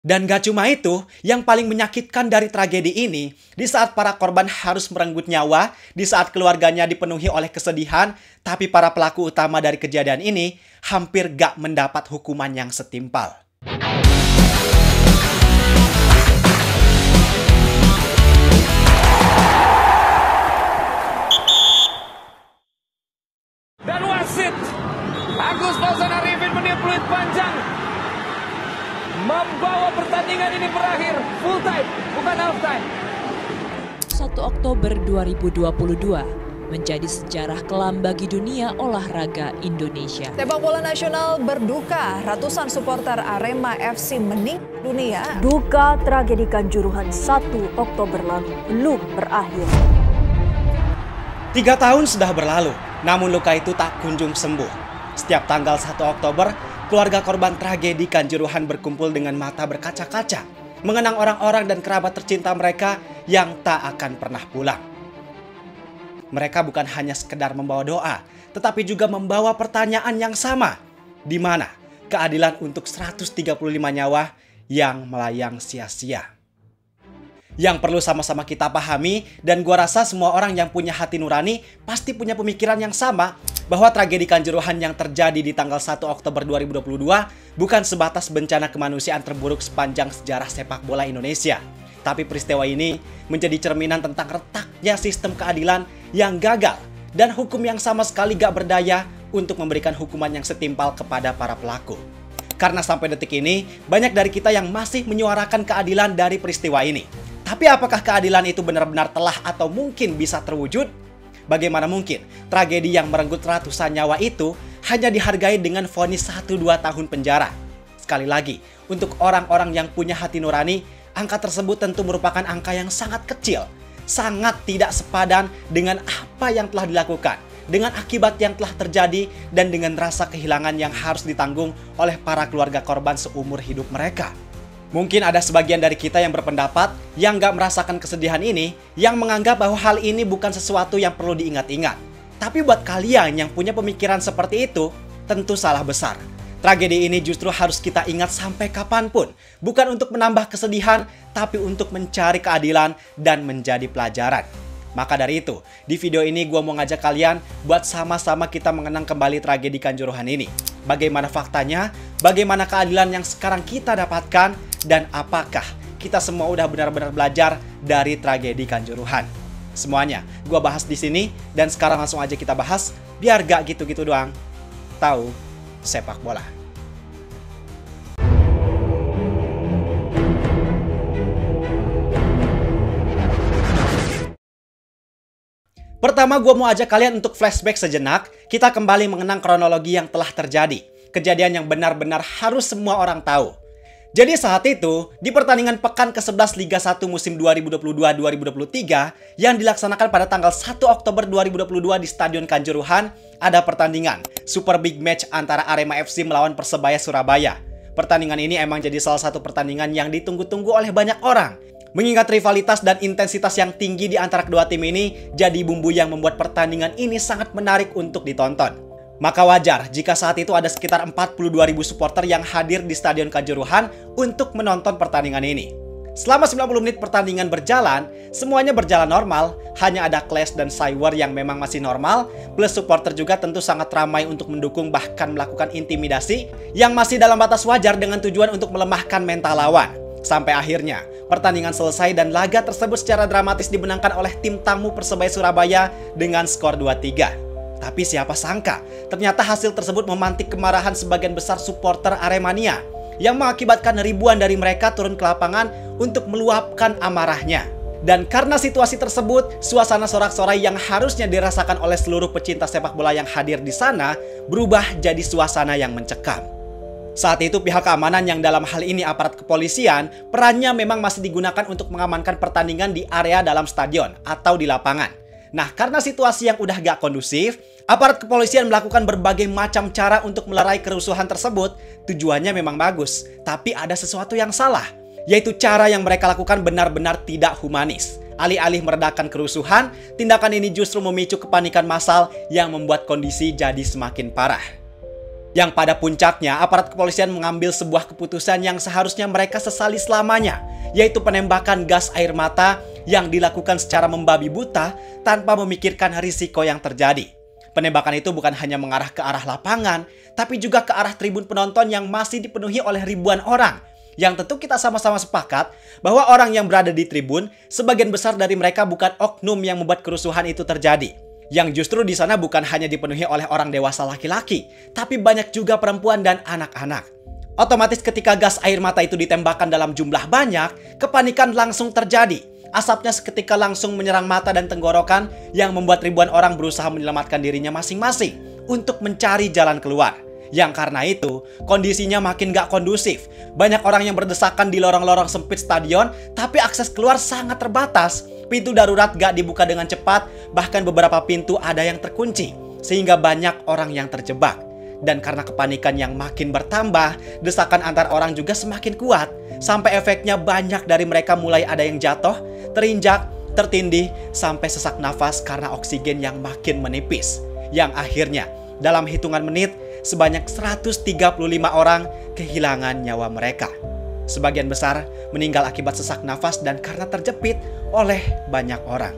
Dan gak cuma itu, yang paling menyakitkan dari tragedi ini, di saat para korban harus merenggut nyawa, di saat keluarganya dipenuhi oleh kesedihan, tapi para pelaku utama dari kejadian ini hampir gak mendapat hukuman yang setimpal. Dan wasit Agus Fauzan Arifin meniup peluit panjang, membawa pertandingan ini berakhir full time, bukan half time. 1 Oktober 2022 menjadi sejarah kelam bagi dunia olahraga Indonesia. Sepak bola nasional berduka, ratusan supporter Arema FC meninggal dunia. Duka tragedi Kanjuruhan 1 Oktober lalu belum berakhir. 3 tahun sudah berlalu, namun luka itu tak kunjung sembuh. Setiap tanggal 1 Oktober, keluarga korban tragedi Kanjuruhan berkumpul dengan mata berkaca-kaca, mengenang orang-orang dan kerabat tercinta mereka yang tak akan pernah pulang. Mereka bukan hanya sekedar membawa doa, tetapi juga membawa pertanyaan yang sama. Di mana keadilan untuk 135 nyawa yang melayang sia-sia? Yang perlu sama-sama kita pahami, dan gua rasa semua orang yang punya hati nurani pasti punya pemikiran yang sama, bahwa tragedi Kanjuruhan yang terjadi di tanggal 1 Oktober 2022 bukan sebatas bencana kemanusiaan terburuk sepanjang sejarah sepak bola Indonesia. Tapi peristiwa ini menjadi cerminan tentang retaknya sistem keadilan yang gagal dan hukum yang sama sekali gak berdaya untuk memberikan hukuman yang setimpal kepada para pelaku. Karena sampai detik ini, banyak dari kita yang masih menyuarakan keadilan dari peristiwa ini. Tapi apakah keadilan itu benar-benar telah atau mungkin bisa terwujud? Bagaimana mungkin tragedi yang merenggut ratusan nyawa itu hanya dihargai dengan vonis 1-2 tahun penjara? Sekali lagi, untuk orang-orang yang punya hati nurani, angka tersebut tentu merupakan angka yang sangat kecil, sangat tidak sepadan dengan apa yang telah dilakukan, dengan akibat yang telah terjadi, dan dengan rasa kehilangan yang harus ditanggung oleh para keluarga korban seumur hidup mereka. Mungkin ada sebagian dari kita yang berpendapat yang gak merasakan kesedihan ini, yang menganggap bahwa hal ini bukan sesuatu yang perlu diingat-ingat. Tapi buat kalian yang punya pemikiran seperti itu, tentu salah besar. Tragedi ini justru harus kita ingat sampai kapanpun. Bukan untuk menambah kesedihan, tapi untuk mencari keadilan dan menjadi pelajaran. Maka dari itu, di video ini gue mau ngajak kalian buat sama-sama kita mengenang kembali tragedi Kanjuruhan ini. Bagaimana faktanya, bagaimana keadilan yang sekarang kita dapatkan, dan apakah kita semua udah benar-benar belajar dari tragedi Kanjuruhan. Semuanya gue bahas di sini, dan sekarang langsung aja kita bahas, biar gak gitu-gitu doang. Tahu sepak bola. Pertama, gue mau ajak kalian untuk flashback sejenak. Kita kembali mengenang kronologi yang telah terjadi. Kejadian yang benar-benar harus semua orang tahu. Jadi saat itu, di pertandingan pekan ke-11 Liga 1 musim 2022-2023 yang dilaksanakan pada tanggal 1 Oktober 2022 di Stadion Kanjuruhan, ada pertandingan super big match antara Arema FC melawan Persebaya Surabaya. Pertandingan ini emang jadi salah satu pertandingan yang ditunggu-tunggu oleh banyak orang. Mengingat rivalitas dan intensitas yang tinggi di antara kedua tim ini jadi bumbu yang membuat pertandingan ini sangat menarik untuk ditonton. Maka wajar jika saat itu ada sekitar 42.000 supporter yang hadir di Stadion Kanjuruhan untuk menonton pertandingan ini. Selama 90 menit pertandingan berjalan, semuanya berjalan normal, hanya ada clash dan cyber yang memang masih normal, plus supporter juga tentu sangat ramai untuk mendukung bahkan melakukan intimidasi yang masih dalam batas wajar dengan tujuan untuk melemahkan mental lawan. Sampai akhirnya, pertandingan selesai dan laga tersebut secara dramatis dimenangkan oleh tim tamu Persebaya Surabaya dengan skor 2-3. Tapi siapa sangka, ternyata hasil tersebut memantik kemarahan sebagian besar supporter Aremania, yang mengakibatkan ribuan dari mereka turun ke lapangan untuk meluapkan amarahnya. Dan karena situasi tersebut, suasana sorak-sorai yang harusnya dirasakan oleh seluruh pecinta sepak bola yang hadir di sana berubah jadi suasana yang mencekam. Saat itu pihak keamanan, yang dalam hal ini aparat kepolisian, perannya memang masih digunakan untuk mengamankan pertandingan di area dalam stadion atau di lapangan. Nah, karena situasi yang udah gak kondusif, aparat kepolisian melakukan berbagai macam cara untuk melerai kerusuhan tersebut. Tujuannya memang bagus, tapi ada sesuatu yang salah, yaitu cara yang mereka lakukan benar-benar tidak humanis. Alih-alih meredakan kerusuhan, tindakan ini justru memicu kepanikan massal yang membuat kondisi jadi semakin parah. Yang pada puncaknya, aparat kepolisian mengambil sebuah keputusan yang seharusnya mereka sesali selamanya, yaitu penembakan gas air mata yang dilakukan secara membabi buta tanpa memikirkan risiko yang terjadi. Penembakan itu bukan hanya mengarah ke arah lapangan, tapi juga ke arah tribun penonton yang masih dipenuhi oleh ribuan orang. Yang tentu kita sama-sama sepakat bahwa orang yang berada di tribun, sebagian besar dari mereka bukan oknum yang membuat kerusuhan itu terjadi. Yang justru di sana bukan hanya dipenuhi oleh orang dewasa laki-laki, tapi banyak juga perempuan dan anak-anak. Otomatis ketika gas air mata itu ditembakkan dalam jumlah banyak, kepanikan langsung terjadi. Asapnya seketika langsung menyerang mata dan tenggorokan yang membuat ribuan orang berusaha menyelamatkan dirinya masing-masing untuk mencari jalan keluar. Yang karena itu, kondisinya makin gak kondusif. Banyak orang yang berdesakan di lorong-lorong sempit stadion, tapi akses keluar sangat terbatas. Pintu darurat gak dibuka dengan cepat, bahkan beberapa pintu ada yang terkunci, sehingga banyak orang yang terjebak. Dan karena kepanikan yang makin bertambah, desakan antar orang juga semakin kuat, sampai efeknya banyak dari mereka mulai ada yang jatuh, terinjak, tertindih, sampai sesak nafas karena oksigen yang makin menipis. Yang akhirnya, dalam hitungan menit, sebanyak 135 orang kehilangan nyawa mereka. Sebagian besar meninggal akibat sesak nafas dan karena terjepit oleh banyak orang.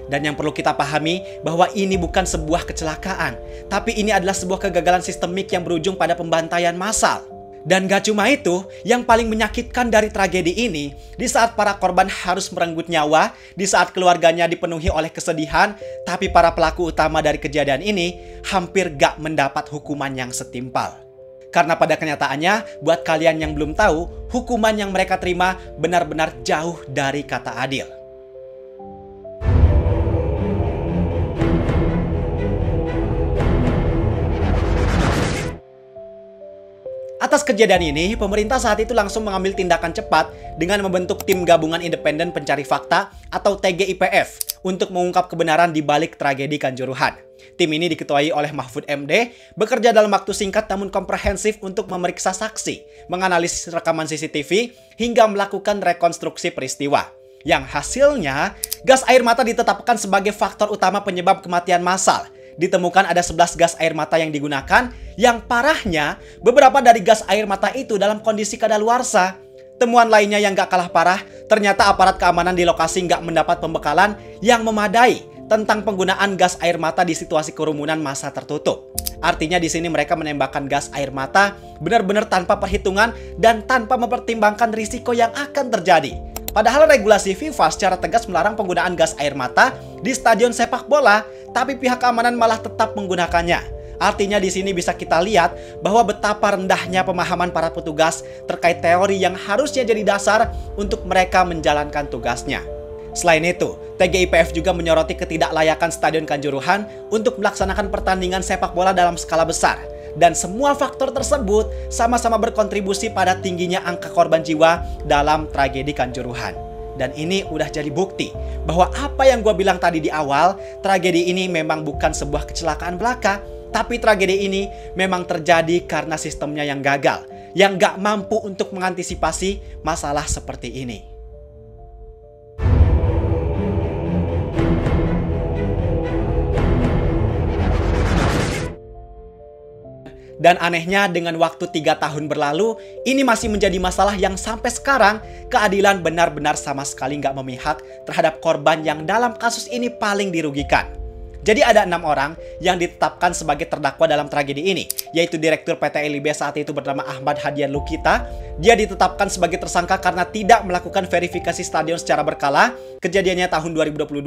Dan yang perlu kita pahami bahwa ini bukan sebuah kecelakaan, tapi ini adalah sebuah kegagalan sistemik yang berujung pada pembantaian massal. Dan gak cuma itu, yang paling menyakitkan dari tragedi ini, di saat para korban harus merenggut nyawa, di saat keluarganya dipenuhi oleh kesedihan, tapi para pelaku utama dari kejadian ini hampir gak mendapat hukuman yang setimpal. Karena pada kenyataannya, buat kalian yang belum tahu, hukuman yang mereka terima benar-benar jauh dari kata adil. Atas kejadian ini, pemerintah saat itu langsung mengambil tindakan cepat dengan membentuk Tim Gabungan Independen Pencari Fakta atau TGIPF untuk mengungkap kebenaran di balik tragedi Kanjuruhan. Tim ini diketuai oleh Mahfud MD, bekerja dalam waktu singkat namun komprehensif untuk memeriksa saksi, menganalisis rekaman CCTV, hingga melakukan rekonstruksi peristiwa. Yang hasilnya, gas air mata ditetapkan sebagai faktor utama penyebab kematian massal. Ditemukan ada 11 gas air mata yang digunakan, yang parahnya beberapa dari gas air mata itu dalam kondisi kadaluarsa. Temuan lainnya yang gak kalah parah, ternyata aparat keamanan di lokasi gak mendapat pembekalan yang memadai tentang penggunaan gas air mata di situasi kerumunan massa tertutup. Artinya di sini mereka menembakkan gas air mata benar-benar tanpa perhitungan dan tanpa mempertimbangkan risiko yang akan terjadi. Padahal regulasi FIFA secara tegas melarang penggunaan gas air mata di stadion sepak bola, tapi pihak keamanan malah tetap menggunakannya. Artinya di sini bisa kita lihat bahwa betapa rendahnya pemahaman para petugas terkait teori yang harusnya jadi dasar untuk mereka menjalankan tugasnya. Selain itu, TGIPF juga menyoroti ketidaklayakan Stadion Kanjuruhan untuk melaksanakan pertandingan sepak bola dalam skala besar. Dan semua faktor tersebut sama-sama berkontribusi pada tingginya angka korban jiwa dalam tragedi Kanjuruhan. Dan ini udah jadi bukti bahwa apa yang gue bilang tadi di awal, tragedi ini memang bukan sebuah kecelakaan belaka, tapi tragedi ini memang terjadi karena sistemnya yang gagal, yang gak mampu untuk mengantisipasi masalah seperti ini. Dan anehnya dengan waktu 3 tahun berlalu, ini masih menjadi masalah yang sampai sekarang keadilan benar-benar sama sekali nggak memihak terhadap korban yang dalam kasus ini paling dirugikan. Jadi ada 6 orang yang ditetapkan sebagai terdakwa dalam tragedi ini, yaitu Direktur PT LIB saat itu bernama Ahmad Hadian Lukita. Dia ditetapkan sebagai tersangka karena tidak melakukan verifikasi stadion secara berkala. Kejadiannya tahun 2022,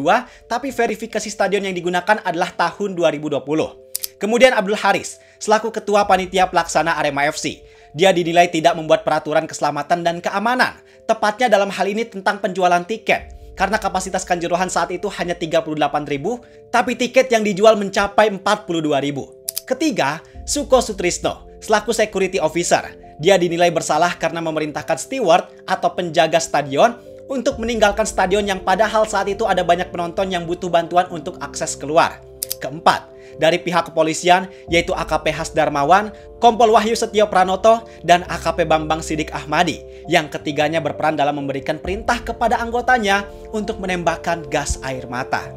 tapi verifikasi stadion yang digunakan adalah tahun 2020. Kemudian Abdul Haris, selaku Ketua Panitia Pelaksana Arema FC. Dia dinilai tidak membuat peraturan keselamatan dan keamanan, tepatnya dalam hal ini tentang penjualan tiket. Karena kapasitas Kanjuruhan saat itu hanya 38.000, tapi tiket yang dijual mencapai 42.000. Ketiga, Suko Sutrisno, selaku Security Officer. Dia dinilai bersalah karena memerintahkan steward atau penjaga stadion untuk meninggalkan stadion yang padahal saat itu ada banyak penonton yang butuh bantuan untuk akses keluar. Keempat, dari pihak kepolisian yaitu AKP Hasdarmawan, Kompol Wahyu Setio Pranoto, dan AKP Bambang Sidik Ahmadi, yang ketiganya berperan dalam memberikan perintah kepada anggotanya untuk menembakkan gas air mata.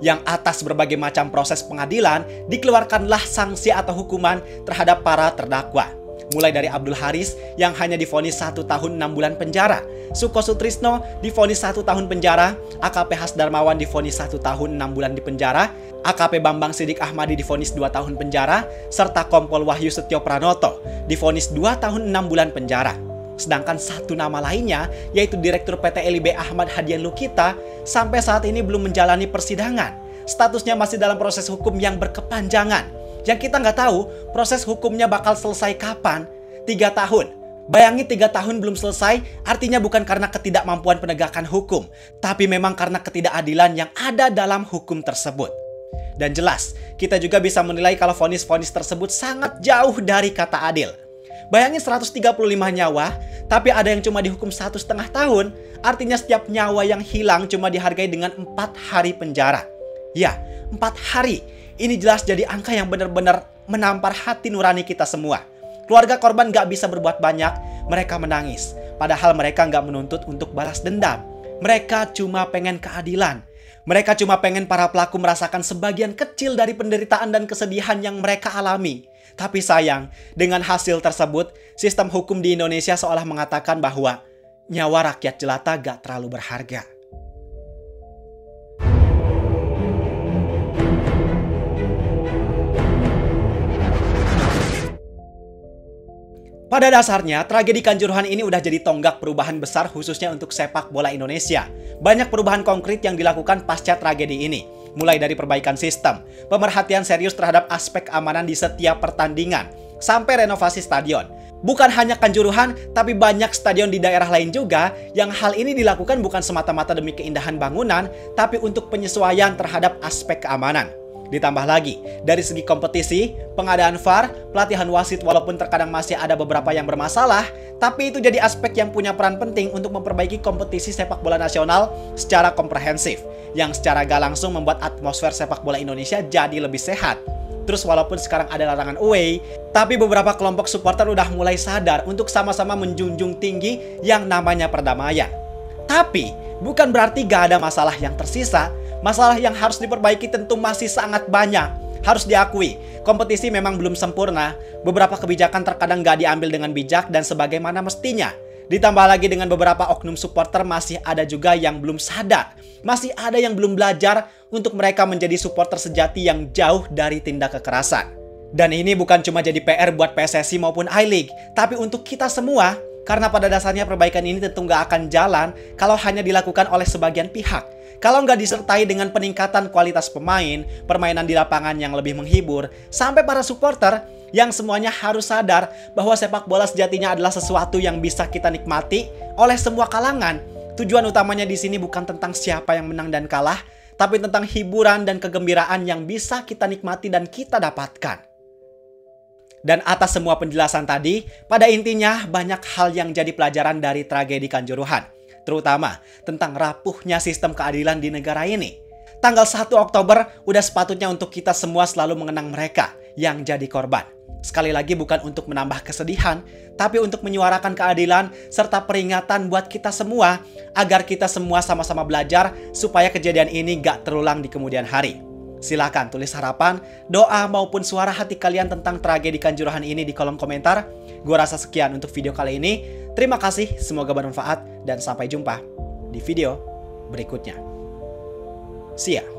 yang atas berbagai macam proses pengadilan dikeluarkanlah sanksi atau hukuman terhadap para terdakwa. Mulai dari Abdul Haris yang hanya divonis 1 tahun 6 bulan penjara, Suko Sutrisno divonis 1 tahun penjara, AKP Hasdarmawan divonis 1 tahun 6 bulan di penjara, AKP Bambang Sidik Ahmadi divonis 2 tahun penjara, serta Kompol Wahyu Setio Pranoto divonis 2 tahun 6 bulan penjara. Sedangkan satu nama lainnya, yaitu Direktur PT LIB Ahmad Hadian Lukita, sampai saat ini belum menjalani persidangan. Statusnya masih dalam proses hukum yang berkepanjangan. Yang kita nggak tahu, proses hukumnya bakal selesai kapan? 3 tahun. Bayangin 3 tahun belum selesai, artinya bukan karena ketidakmampuan penegakan hukum, tapi memang karena ketidakadilan yang ada dalam hukum tersebut. Dan jelas, kita juga bisa menilai kalau vonis-vonis tersebut sangat jauh dari kata adil. Bayangin 135 nyawa, tapi ada yang cuma dihukum 1,5 tahun. Artinya setiap nyawa yang hilang cuma dihargai dengan 4 hari penjara. Ya, 4 hari. Ini jelas jadi angka yang benar-benar menampar hati nurani kita semua. Keluarga korban gak bisa berbuat banyak, mereka menangis. Padahal mereka gak menuntut untuk balas dendam. Mereka cuma pengen keadilan. Mereka cuma pengen para pelaku merasakan sebagian kecil dari penderitaan dan kesedihan yang mereka alami. Tapi sayang, dengan hasil tersebut, sistem hukum di Indonesia seolah mengatakan bahwa nyawa rakyat jelata gak terlalu berharga. Pada dasarnya, tragedi Kanjuruhan ini udah jadi tonggak perubahan besar khususnya untuk sepak bola Indonesia. Banyak perubahan konkret yang dilakukan pasca tragedi ini. Mulai dari perbaikan sistem, pemerhatian serius terhadap aspek keamanan di setiap pertandingan, sampai renovasi stadion. Bukan hanya Kanjuruhan, tapi banyak stadion di daerah lain juga yang hal ini dilakukan bukan semata-mata demi keindahan bangunan, tapi untuk penyesuaian terhadap aspek keamanan. Ditambah lagi, dari segi kompetisi, pengadaan VAR, pelatihan wasit walaupun terkadang masih ada beberapa yang bermasalah, tapi itu jadi aspek yang punya peran penting untuk memperbaiki kompetisi sepak bola nasional secara komprehensif, yang secara gak langsung membuat atmosfer sepak bola Indonesia jadi lebih sehat. Terus walaupun sekarang ada larangan away, tapi beberapa kelompok supporter udah mulai sadar untuk sama-sama menjunjung tinggi yang namanya perdamaian. Tapi, bukan berarti gak ada masalah yang tersisa. Masalah yang harus diperbaiki tentu masih sangat banyak. Harus diakui, kompetisi memang belum sempurna. Beberapa kebijakan terkadang gak diambil dengan bijak dan sebagaimana mestinya. Ditambah lagi dengan beberapa oknum supporter masih ada juga yang belum sadar. Masih ada yang belum belajar untuk mereka menjadi supporter sejati yang jauh dari tindak kekerasan. Dan ini bukan cuma jadi PR buat PSSI maupun I-League, tapi untuk kita semua. Karena pada dasarnya perbaikan ini tentu nggak akan jalan kalau hanya dilakukan oleh sebagian pihak. Kalau nggak disertai dengan peningkatan kualitas pemain, permainan di lapangan yang lebih menghibur, sampai para supporter yang semuanya harus sadar bahwa sepak bola sejatinya adalah sesuatu yang bisa kita nikmati oleh semua kalangan. Tujuan utamanya di sini bukan tentang siapa yang menang dan kalah, tapi tentang hiburan dan kegembiraan yang bisa kita nikmati dan kita dapatkan. Dan atas semua penjelasan tadi, pada intinya banyak hal yang jadi pelajaran dari tragedi Kanjuruhan. Terutama tentang rapuhnya sistem keadilan di negara ini. Tanggal 1 Oktober udah sepatutnya untuk kita semua selalu mengenang mereka yang jadi korban. Sekali lagi bukan untuk menambah kesedihan, tapi untuk menyuarakan keadilan serta peringatan buat kita semua agar kita semua sama-sama belajar supaya kejadian ini gak terulang di kemudian hari. Silakan tulis harapan, doa maupun suara hati kalian tentang tragedi Kanjuruhan ini di kolom komentar. Gue rasa sekian untuk video kali ini. Terima kasih, semoga bermanfaat dan sampai jumpa di video berikutnya. See ya.